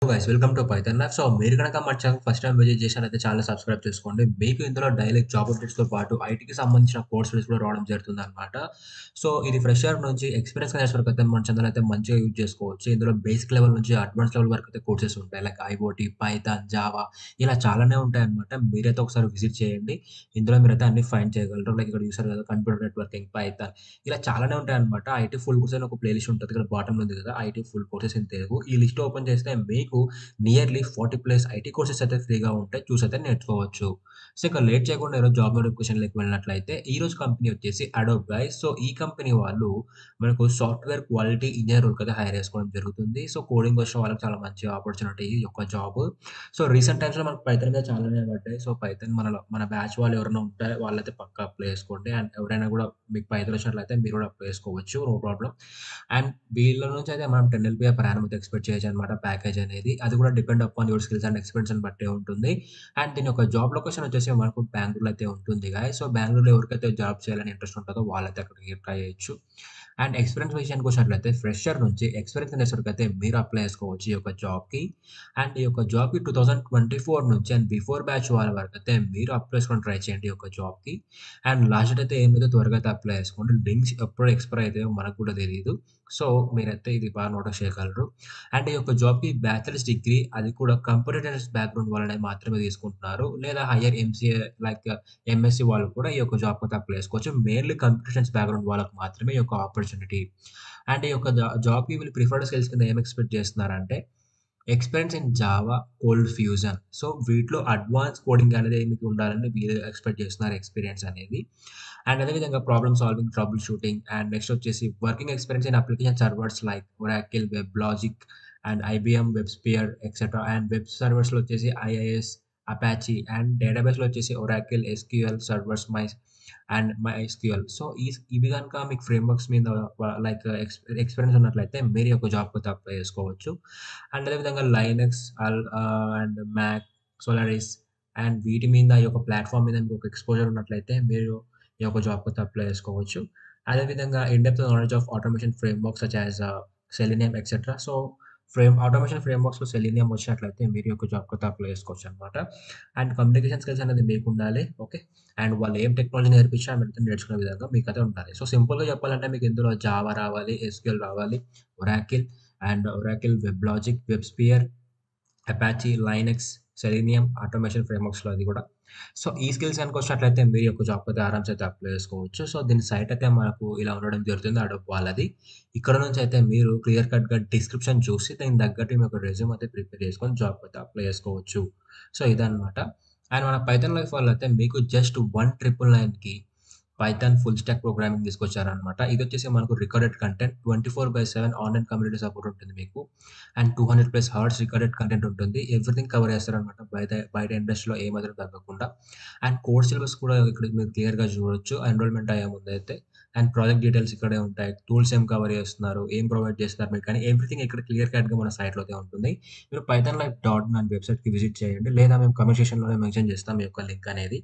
Guys welcome to Python lab. So మీరు గనక మన ఛానల్ ఫస్ట్ టైం విజిట్ చేసినట్లయితే ఛానల్ సబ్స్క్రైబ్ చేసుకోండి. మీకు ఇందులో డైలీ జాబ్ అప్డేట్స్‌తో పాటు ఐటీకి సంబంధించిన కోర్స్ వీడియోస్ కూడా రావడం జరుగుతుందనమాట. సో ఇది ఫ్రెషర్ నుంచి ఎక్స్‌పీరియన్స్ క్యాండిడేట్స్ వరకు అయితే మన ఛానల్ అయితే మంచిగా యూజ్ చేసుకోవచ్చు. ఇందులో బేసిక్ లెవెల్ నుంచి అడ్వాన్స్ లెవెల్ వరకు అయితే కోర్సెస్ ఉంటాయి. లైక్ ఐఓటీ, పైథాన్, జావా ఇలా చాలానే ఉంటాయన్నమాట. మీరైతే ఒకసారి విజిట్ చేయండి. ఇందులో మీరైతే అన్ని ఫైండ్ చేయగలరు. లైక్ ఇక్కడ చూసారు కదా, కంప్యూటర్ నెట్వర్కింగ్, పైథాన్ ఇలా చాలానే ఉంటాయన్నమాట. ఐటీ ఫుల్ కోర్స్ అని ఒక ప్లే లిస్ట్ ఉంటది. ఇక్కడ బాటమ్‌లో ఉంది కదా, IT full courses in Telugu. ఈ లిస్ట్ ఓపెన్ చేస్తే మీకు నియర్లీ 40+ ఐటీ కోర్సెస్ అయితే ఫ్రీగా ఉంటాయి. చూసైతే నేర్చుకోవచ్చు. సో ఇక లేట్ చేయకుండా ఈరోజు జాబ్ నోటిఫికేషన్‌లోకి వెళ్ళినట్లయితే ఈరోజు కంపెనీ వచ్చేసి అడోబ్ గైస్. సో ఈ కంపెనీ వాళ్ళు మనకు సాఫ్ట్‌వేర్ క్వాలిటీ ఇంజినీర్ రోల్‌కైతే హైర్ చేసుకోవడం జరుగుతుంది. సో కోడింగ్ వచ్చిన వాళ్ళకి చాలా మంచి ఆపర్చునిటీ ఈ యొక్క జాబ్. సో రీసెంట్ టైమ్స్‌లో మనకు పైథాన్ మీద చాలానే పడ్డాయి. సో పైథాన్ మన బ్యాచ్ వాళ్ళు ఎవరైనా ఉంటే వాళ్ళైతే పక్కా అప్లై చేసుకోండి. అండ్ ఎవరైనా కూడా మీకు పైథాన్ వచ్చినట్లయితే మీరు కూడా అప్లై చేసుకోవచ్చు. No problem. అండ్ వీళ్ళ నుంచి అయితే మనం 10 ఎల్‌పీఏ పర్ యానం అయితే ఎక్స్‌పెక్ట్ చేయొచ్చనమాట ప్యాకేజ్ అనేది. అది కూడా depend upon your skills and ఎక్స్‌పీరియన్స్‌ని బట్టే ఉంటుంది. అండ్ దీని యొక్క జాబ్ లొకేషన్ వచ్చేసి మనకు బెంగుళూరులో అయితే ఉంటుంది గైస్. సో బెంగుళూరులో ఎవరికైతే జాబ్ చేయాలని ఇంట్రెస్ట్ ఉంటదో వాళ్ళైతే అక్కడికి ట్రై చేయొచ్చు. అండ్ ఎక్స్‌పీరియన్స్ విషయానికి వచ్చినట్లయితే ఫ్రెషర్ నుంచి ఎక్స్‌పీరియన్స్ క్యాండిడేట్స్ వరకైతే మీరు అప్లై చేసుకోవచ్చు ఈ యొక్క జాబ్‌కి. అండ్ ఈ యొక్క జాబ్‌కి 2024 నుంచి అండ్ బిఫోర్ బ్యాచ్ వాళ్ళ వరకైతే మీరు అప్లై చేసుకోవడానికి ట్రై చేయండి ఈ యొక్క జాబ్‌కి. అండ్ లాస్ట్ డేట్ అయితే ఏం లేదో త్వరగా అయితే అప్లై చేసుకోండి. లింక్స్ ఎప్పుడు ఎక్స్‌పైర్ అయితాయో మనకు కూడా తెలీదు. సో మీరైతే ఇది బాగా నోటీస్ చేయగలరు. అండ్ ఈ యొక్క జాబ్‌కి బ్యాచిలర్స్ డిగ్రీ అది కూడా కంప్యూటర్ సైన్స్ బ్యాక్‌గ్రౌండ్ వాళ్ళని మాత్రమే తీసుకుంటున్నారు. లేదా హైయర్ ఎంసీఏ లైక్ ఎంఎస్‌సి వాళ్ళు కూడా ఈ యొక్క జాబ్‌కి అయితే అప్లై చేసుకోవచ్చు. మెయిన్‌లీ కంప్యూటర్ సైన్స్ బ్యాక్‌గ్రౌండ్ వాళ్ళకి మాత్రమే ఈ యొక్క ఆపర్చునిటీ. అండ్ ఈ యొక్క జాబ్‌కి వీళ్ళు ప్రిఫర్డ్ స్కిల్స్ కింద ఏం ఎక్స్‌పెక్ట్ చేస్తున్నారంటే experience in Java, cold fusion. So వీటిలో అడ్వాన్స్ కోడింగ్ అనేది మీకు ఉండాలని వీళ్ళు ఎక్స్‌పెక్ట్ చేస్తున్నారు ఎక్స్‌పీరియన్స్ అనేది. అండ్ అదే విధంగా problem solving, trouble shooting and next వచ్చేసి working experience in application servers like Oracle, WebLogic and IBM WebSphere etcetera. And web సర్వర్స్‌లో వచ్చేసి ఐఐఎస్, అపాచీ అండ్ డేటాబేస్‌లో వచ్చేసి Oracle, SQL servers, and MySQL. So ఇవి గనుక మీకు ఫ్రేమ్‌వర్క్స్ మీద లైక్ ఎక్స్‌పీరియన్స్ ఉన్నట్లయితే మీరు ఈ యొక్క జాబ్‌కి అయితే అప్లై చేసుకోవచ్చు. అండ్ అదే విధంగా Linux and Mac, Solaris and వీటి మీద ఈ యొక్క ప్లాట్‌ఫార్మ్ మీద మీకు ఒక ఎక్స్‌పోజర్ ఉన్నట్లయితే మీరు ఈ యొక్క జాబ్‌కి అయితే అప్లై చేసుకోవచ్చు. అదే విధంగా in depth knowledge of automation frameworks such as Selenium etcetera. So automation ఫ్రేమ్‌వర్క్స్‌లో సెలినియం వచ్చినట్లయితే మీరు ఈ యొక్క జాబ్‌కి అయితే అప్లై చేసుకోవచ్చనమాట. అండ్ కమ్యూనికేషన్ స్కిల్స్ అనేది మీకుండాలి. ఓకే. అండ్ వాళ్ళు ఏం టెక్నాలజీ నేర్పించినా మీరైతే నేర్చుకునే విధంగా మీకైతే ఉండాలి. సో సింపుల్‌గా చెప్పాలంటే మీకు ఇందులో జావా రావాలి, ఎస్‌క్యూఎల్ రావాలి, Oracle and Oracle WebLogic, WebSphere, Apache, Linux, Selenium, automation ఫ్రేమ్‌వర్క్స్‌లో అది గూడా. సో ఈ స్కిల్స్ గనుకొచ్చినట్లయితే మీరు ఈ యొక్క జాబ్‌కి అయితే ఆరామ్సే అయితే అప్లై చేసుకోవచ్చు. సో దీని సైట్ అయితే మనకు ఇలా ఉండడం జరుగుతుంది అడోబ్ వాళ్ళది. ఇక్కడ నుంచి అయితే మీరు క్లియర్ కట్‌గా డిస్క్రిప్షన్ చూసి దానికి తగ్గట్టు మీ యొక్క రెజ్యూమ్ అయితే ప్రిపేర్ చేసుకొని జాబ్‌కి అయితే అప్లై చేసుకోవచ్చు. సో ఇదన్నమాట. అండ్ మన పైథాన్ లైఫ్ వాళ్ళు అయితే మీకు జస్ట్ 1999కి పైథాన్ ఫుల్ స్టాక్ ప్రోగ్రామింగ్ తీసుకొచ్చారనమాట. ఇదొచ్చేసి మనకు recorded content 24/7 online community support ఉంటుంది మీకు. అండ్ 200+ హవర్స్ రికార్డెడ్ కంటెంట్ ఉంటుంది. ఎవ్రీథింగ్ కవర్ చేస్తారనమాట. బయట ఇండస్ట్రీలో ఏమాత్రం తగ్గకుండా. అండ్ కోర్స్ సిలబస్ కూడా ఇక్కడ మీరు క్లియర్‌గా చూడొచ్చు. ఎన్రోల్‌మెంట్ అయ్యే ముందైతే. అండ్ ప్రాజెక్ట్ డీటెయిల్స్ ఇక్కడే ఉంటాయి. టూల్స్ ఏం కవర్ చేస్తున్నారు, ఏం ప్రొవైడ్ చేస్తున్నారు మీకు అని ఎవ్రీథింగ్ ఇక్కడ క్లియర్ కట్‌గా మన సైట్‌లో అయితే ఉంటుంది. మీరు పైథాన్ లైఫ్ డాట్ ఇన్ అనే వెబ్‌సైట్‌కి విజిట్ చేయండి. లేదా మేము కామెంట్ సెక్షన్‌లోనే మెన్షన్ చేస్తాం మీ యొక్క లింక్ అనేది.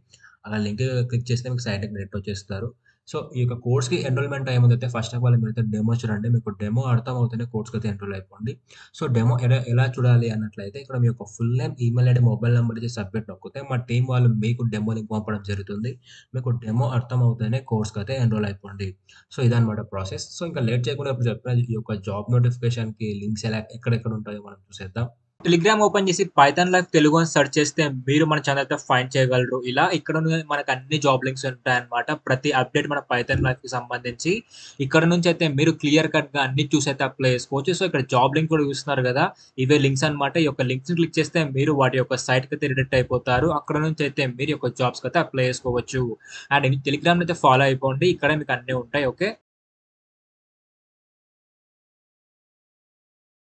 అలా లింక్ క్లిక్ చేస్తే మీకు సైట్‌కి డైరెక్ట్ వచ్చేస్తారు. సో, ఈ యొక్క కోర్స్‌కి ఎన్రోల్‌మెంట్ అయ్యే ముందైతే ఫస్ట్ ఆఫ్ ఆల్ మీరైతే డెమో చూడండి. మీకు డెమో అర్థమవుతేనే కోర్స్‌కైతే ఎన్రోల్ అయిపోండి. సో, డెమో ఎలా చూడాలి అన్నట్లయితే ఇక్కడ మీ యొక్క full name, email ID, mobile number ఇచ్చి సబ్మిట్ నొక్కితే మా టీమ్ వాళ్ళు మీకు డెమో లింక్ పంపడం జరుగుతుంది. మీకు డెమో అర్థమవుతేనే కోర్స్‌కైతే ఎన్రోల్ అయిపోండి. సో, ఇదన్నమాట ప్రాసెస్. సో, ఇంకా లేట్ చేయకుండా ఇప్పుడు చెప్పిన ఈ యొక్క జాబ్ నోటిఫికేషన్‌కి లింక్స్ ఎక్కడెక్కడ ఉంటాయో మనం చూసేద్దాం. టెలిగ్రామ్ ఓపెన్ చేసి పైథాన్ లైవ్ తెలుగు అని సెర్చ్ చేస్తే మీరు మన ఛానల్ అయితే ఫైండ్ చేయగలరు. ఇలా ఇక్కడ మనకు అన్ని జాబ్ లింక్స్ ఉంటాయన్నమాట. ప్రతి అప్డేట్ మన పైథాన్ లైవ్‌కి సంబంధించి ఇక్కడ నుంచి అయితే మీరు క్లియర్ కట్‌గా అన్ని చూసి అయితే అప్లై చేసుకోవచ్చు. సో ఇక్కడ జాబ్ లింక్ కూడా చూస్తున్నారు కదా! ఇవే లింక్స్ అన్నమాట. ఈ యొక్క లింక్స్‌ని క్లిక్ చేస్తే మీరు వాటి యొక్క సైట్‌కి అయితే రిడైరెక్ట్ అయిపోతారు. అక్కడ నుంచి అయితే మీరు యొక్క జాబ్స్‌కి అయితే అప్లై చేసుకోవచ్చు. అండ్ టెలిగ్రామ్‌ని అయితే ఫాలో అయిపోండి. ఇక్కడే మీకు అన్నీ ఉంటాయి. ఓకే.